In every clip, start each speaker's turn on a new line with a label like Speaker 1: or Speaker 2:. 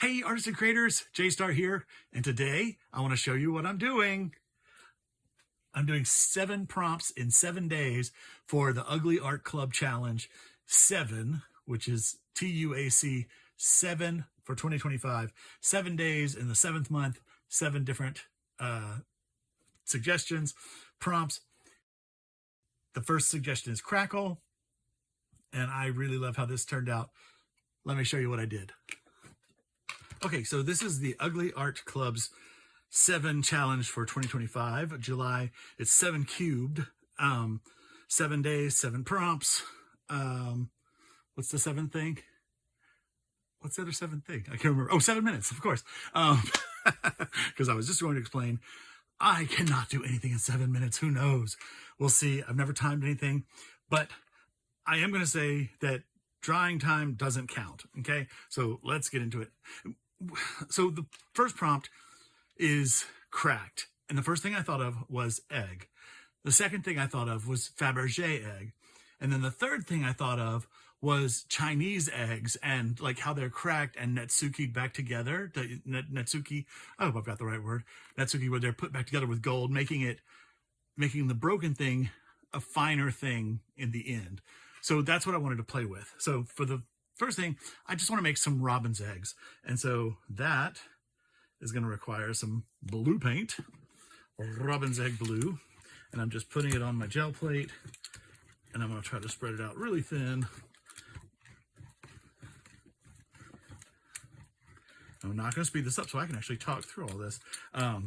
Speaker 1: Hey, artists and creators, J-Star here, and today I want to show you what I'm doing. I'm doing 7 prompts in 7 days for the Ugly Art Club Challenge 7, which is TUAC 7 for 2025. 7 days in the 7th month, 7 different suggestions, prompts. The first suggestion is Crackle, and I really love how this turned out. Let me show you what I did. Okay, so this is the Ugly Art Club's 7 challenge for 2025, July. It's 7 cubed, 7 days, 7 prompts. What's the 7th thing? What's the other 7th thing? I can't remember. Oh, 7 minutes, of course. Because I was just going to explain, I cannot do anything in 7 minutes. Who knows? We'll see. I've never timed anything, but I am going to say that drawing time doesn't count. Okay, so let's get into it. So the first prompt is cracked, and the first thing I thought of was egg. The second thing I thought of was Fabergé egg, and then the third thing I thought of was Chinese eggs and like how they're cracked and netsuki back together. Netsuki, I hope I've got the right word. Netsuki, where they're put back together with gold, making the broken thing a finer thing in the end. So that's what I wanted to play with. So for the first thing, I just want to make some robin's eggs. And so that is going to require some blue paint, robin's egg blue. And I'm just putting it on my gel plate, and I'm going to try to spread it out really thin. I'm not going to speed this up so I can actually talk through all this. Let's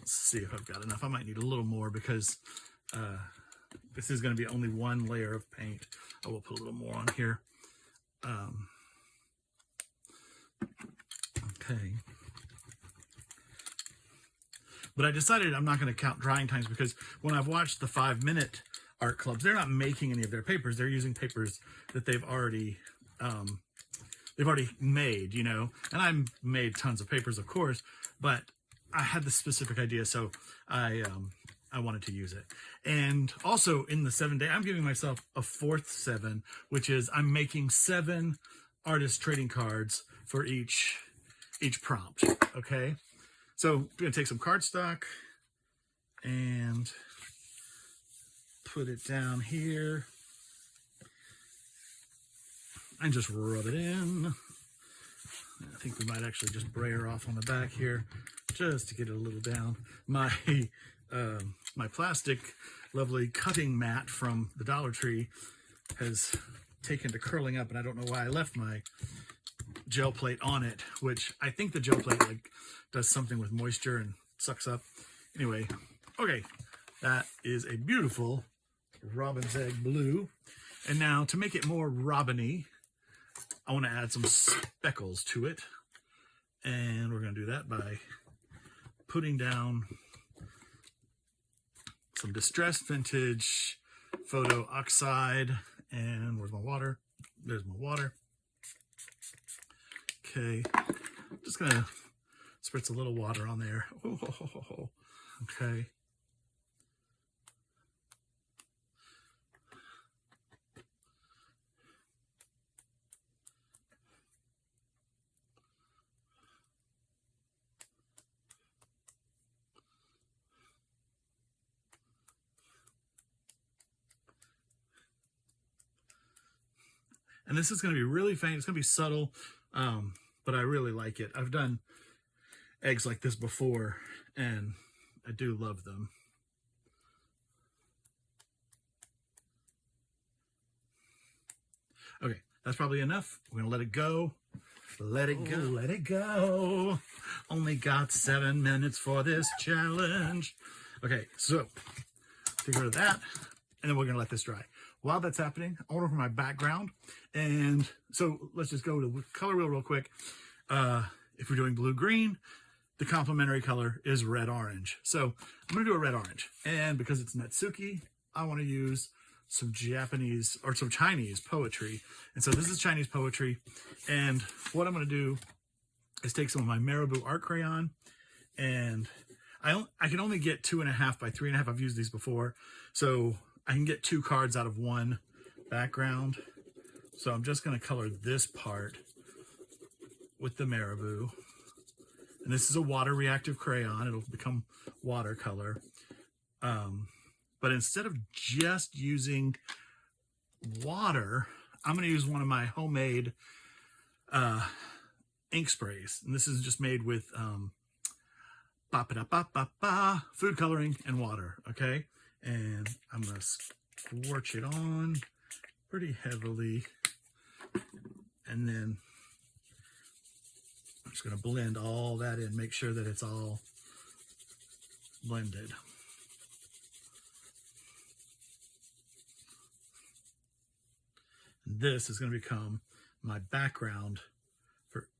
Speaker 1: see if I've got enough. I might need a little more because this is going to be only one layer of paint. I will put a little more on here. Okay. But I decided I'm not going to count drying times because when I've watched the 5-minute art clubs, they're not making any of their papers. They're using papers that they've already made, you know. And I've made tons of papers, of course, but I had the specific idea, so I wanted to use it. And also in the 7 day, I'm giving myself a 4th 7, which is I'm making 7 artist trading cards for each prompt. Okay, so I'm gonna take some cardstock and put it down here and just rub it in. I think we might actually just brayer off on the back here just to get it a little down. My plastic lovely cutting mat from the Dollar Tree has taken to curling up, and I don't know why I left my gel plate on it, which I think the gel plate like does something with moisture and sucks up. Anyway, okay, that is a beautiful robin's egg blue. And now to make it more robin-y, I want to add some speckles to it, and we're going to do that by putting down some distressed vintage photo oxide. And where's my water? There's my water. Okay, just gonna spritz a little water on there. Oh, okay. And this is going to be really faint. It's going to be subtle, but I really like it. I've done eggs like this before, and I do love them. Okay, that's probably enough. We're going to let it go. Let it go. Let it go. Only got 7 minutes for this challenge. Okay, so take rid of that, and then we're going to let this dry. While that's happening, I want to work my background. And so let's just go to the color wheel real quick. If we're doing blue-green, the complementary color is red-orange. So I'm going to do a red-orange. And because it's Netsuki, I want to use some Japanese or some Chinese poetry. And so this is Chinese poetry. And what I'm going to do is take some of my Marabou art crayon, and I can only get 2.5 by 3.5. I've used these before. So I can get 2 cards out of one background. So I'm just going to color this part with the Marabou. And this is a water reactive crayon. It'll become watercolor. But instead of just using water, I'm going to use one of my homemade ink sprays. And this is just made with food coloring and water. Okay. And I'm going to scorch it on pretty heavily. And then I'm just going to blend all that in, make sure that it's all blended. And this is going to become my background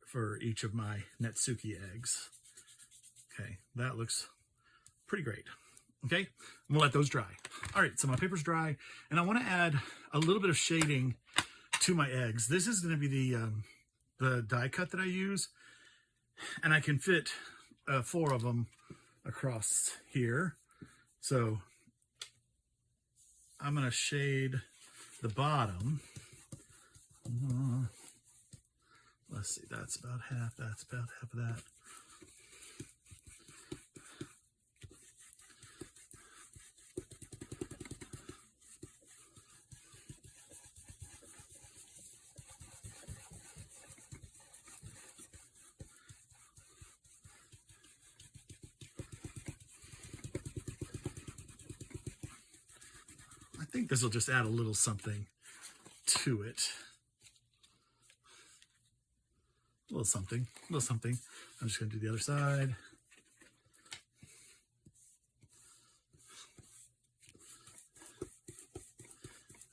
Speaker 1: for each of my Netsuki eggs. Okay, that looks pretty great. Okay, I'm going to let those dry. All right, so my paper's dry, and I want to add a little bit of shading to my eggs. This is going to be the die cut that I use, and I can fit 4 of them across here. So I'm going to shade the bottom. Let's see, that's about half, that's about half of that. I think this will just add a little something to it. A little something, a little something. I'm just going to do the other side.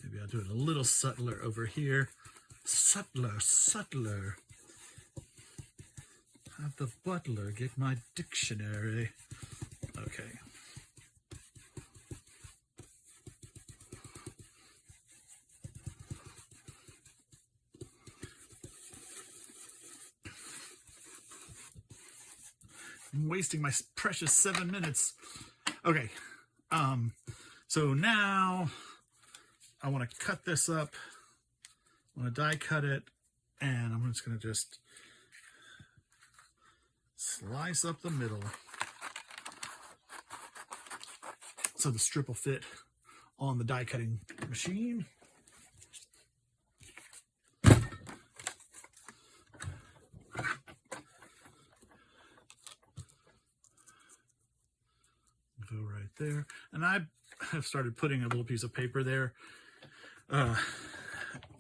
Speaker 1: Maybe I'll do it a little subtler over here. Subtler, subtler. Have the butler get my dictionary. Okay. I'm wasting my precious 7 minutes. Okay, so now I want to cut this up. I want to die cut it, and I'm just going to just slice up the middle so the strip will fit on the die cutting machine. Go right there, and I have started putting a little piece of paper there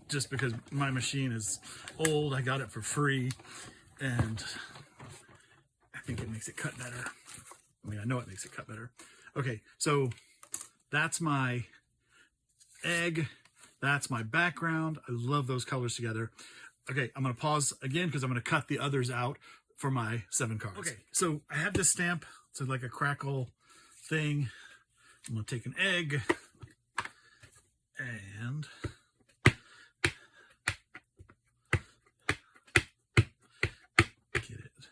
Speaker 1: just because my machine is old. I got it for free, and I think it makes it cut better. I mean, I know it makes it cut better. Okay, so that's my egg. That's my background. I love those colors together. Okay, I'm going to pause again because I'm going to cut the others out for my 7 cards. Okay, so I have this stamp. It's like a crackle thing. I'm going to take an egg and get it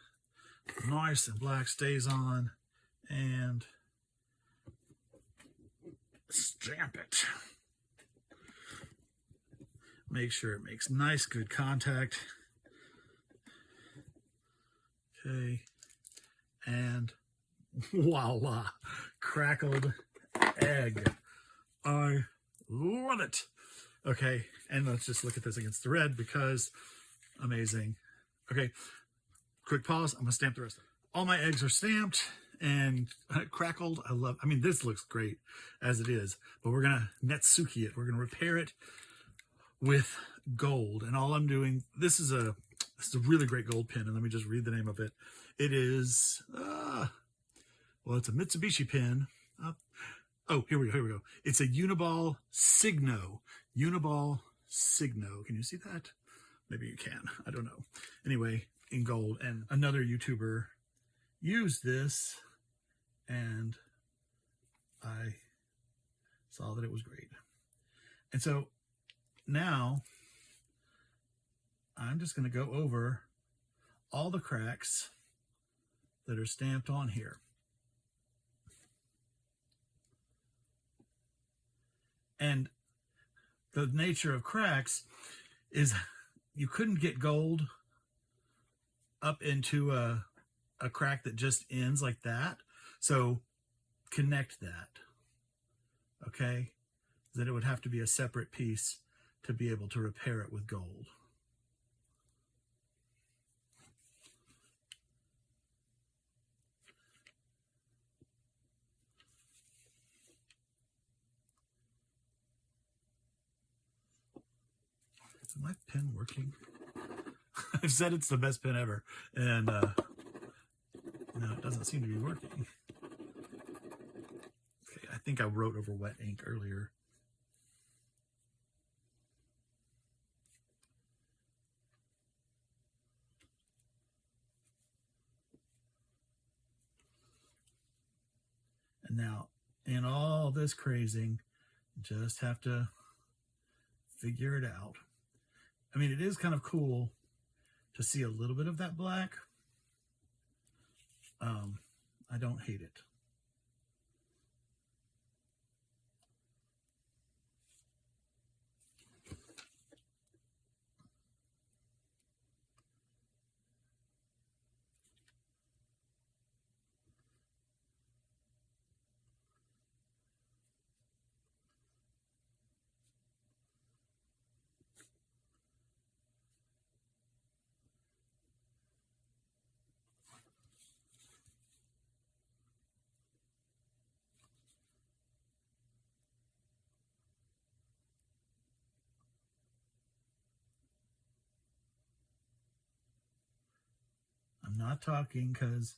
Speaker 1: nice and black, stays on, and stamp it. Make sure it makes nice, good contact. Okay, and voila, crackled egg. I love it. Okay, and let's just look at this against the red because amazing. Okay, quick pause. I'm gonna stamp the rest of it. All my eggs are stamped and crackled. I mean, this looks great as it is, but we're gonna Netsuki it. We're gonna repair it with gold. And all I'm doing, this is a really great gold pin, and let me just read the name of it. It is well, it's a Mitsubishi pin. Oh, here we go. It's a Uniball Signo. Uniball Signo. Can you see that? Maybe you can. I don't know. Anyway, in gold. And another YouTuber used this, and I saw that it was great. And so now I'm just going to go over all the cracks that are stamped on here. And the nature of cracks is you couldn't get gold up into a crack that just ends like that. So connect that, okay? Then it would have to be a separate piece to be able to repair it with gold. Is my pen working? I've said it's the best pen ever, and no, it doesn't seem to be working. Okay, I think I wrote over wet ink earlier. And now, in all this crazing, just have to figure it out. I mean, it is kind of cool to see a little bit of that black. I don't hate it. I'm not talking because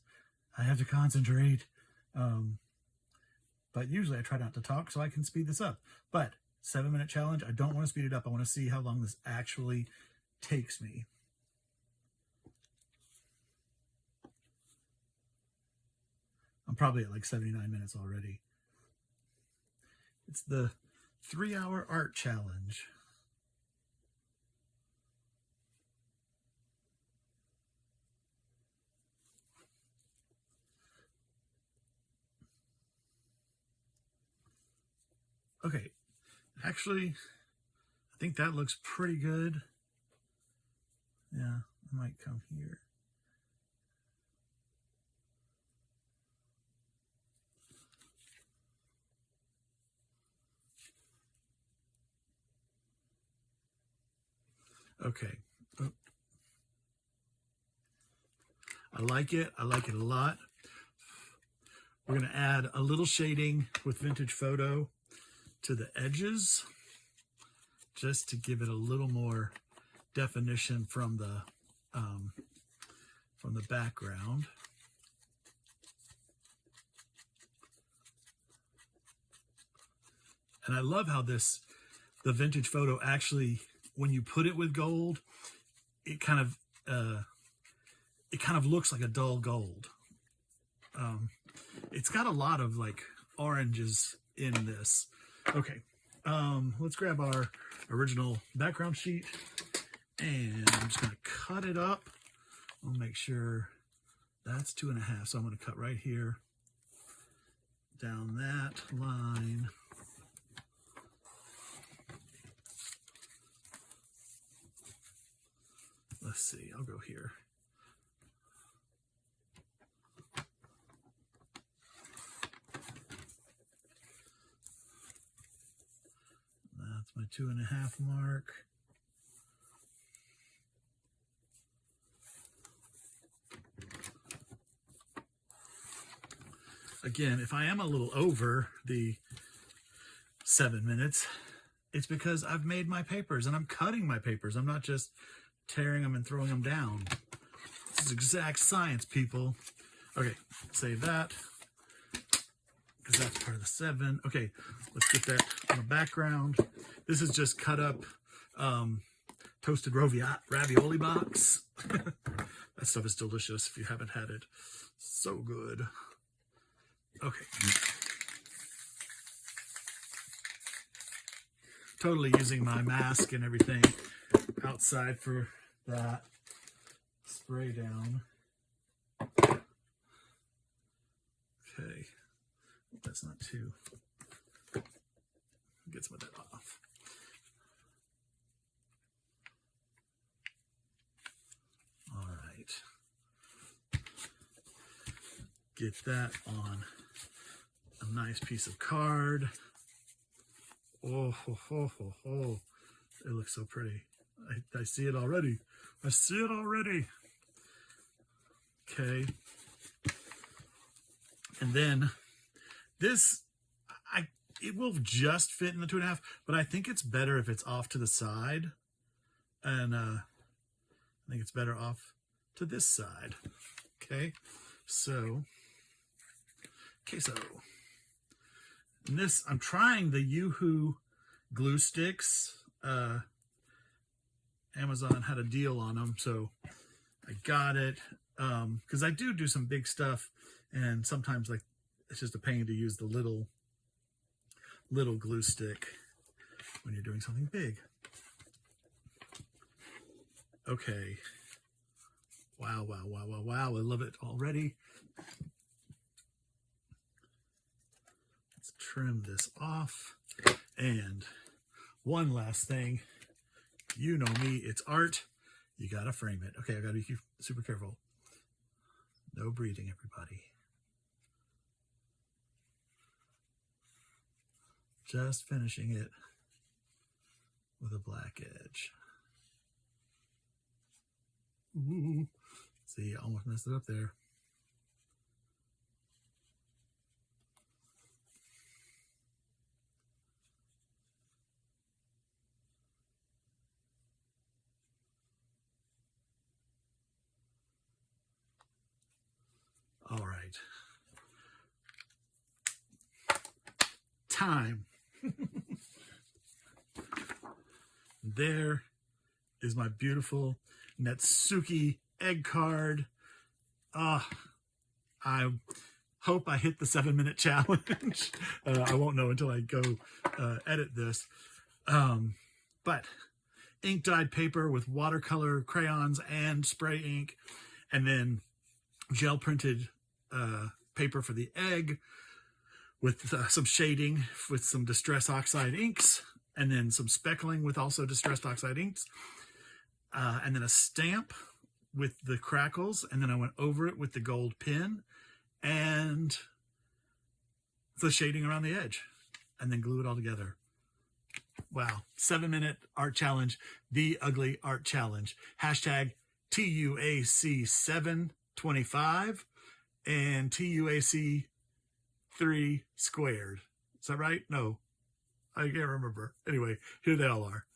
Speaker 1: I have to concentrate. But usually I try not to talk so I can speed this up. But 7-minute challenge, I don't want to speed it up. I want to see how long this actually takes me. I'm probably at like 79 minutes already. It's the 3-hour art challenge. Okay, actually, I think that looks pretty good. Yeah, I might come here. Okay. Oh. I like it. I like it a lot. We're going to add a little shading with Vintage Photo to the edges, just to give it a little more definition from the background. And I love how the Vintage Photo actually, when you put it with gold, it kind of looks like a dull gold. It's got a lot of like oranges in this. Okay, let's grab our original background sheet, and I'm just going to cut it up. I'll make sure that's 2.5, so I'm going to cut right here down that line. Let's see, I'll go here. That's my 2.5 mark. Again, if I am a little over the 7 minutes, it's because I've made my papers and I'm cutting my papers. I'm not just tearing them and throwing them down. This is exact science, people. Okay, save that, because that's part of the 7. Okay, let's get that on the background. This is just cut up toasted ravioli box. That stuff is delicious if you haven't had it. So good. Okay. Totally using my mask and everything outside for that spray down. Okay. That's not too. Get some of that off. All right. get that on a nice piece of card. Oh, ho, ho, ho, ho. It looks so pretty. I see it already. I see it already. Okay. And then this, it will just fit in the 2.5, but I think it's better if it's off to the side. And I think it's better off to this side. Okay. So, and this, I'm trying the Yoo-Hoo glue sticks. Amazon had a deal on them, so I got it. Because I do some big stuff, and sometimes like it's just a pain to use the little glue stick when you're doing something big. Okay. Wow, wow, wow, wow, wow. I love it already. Let's trim this off. And one last thing. You know me, it's art. You gotta frame it. Okay, I gotta be super careful. No breathing, everybody. Just finishing it with a black edge. Ooh. See, I almost messed it up there. All right. Time. There is my beautiful Netsuki egg card. I hope I hit the 7-minute challenge. I won't know until I go edit this. But ink dyed paper with watercolor crayons and spray ink, and then gel printed paper for the egg with some shading with some Distress Oxide inks, and then some speckling with also Distressed Oxide inks, and then a stamp with the crackles, and then I went over it with the gold pin and the shading around the edge, and then glue it all together. Wow. 7-minute art challenge, the ugly art challenge. Hashtag TUAC725 and TUAC3 squared. Is that right? No, I can't remember. Anyway, here they all are.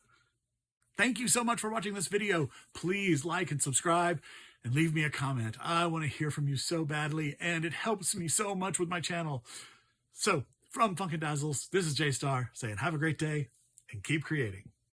Speaker 1: Thank you so much for watching this video. Please like and subscribe and leave me a comment. I want to hear from you so badly, and it helps me so much with my channel. So, from Funkin' Dazzles, this is J-Star saying have a great day and keep creating.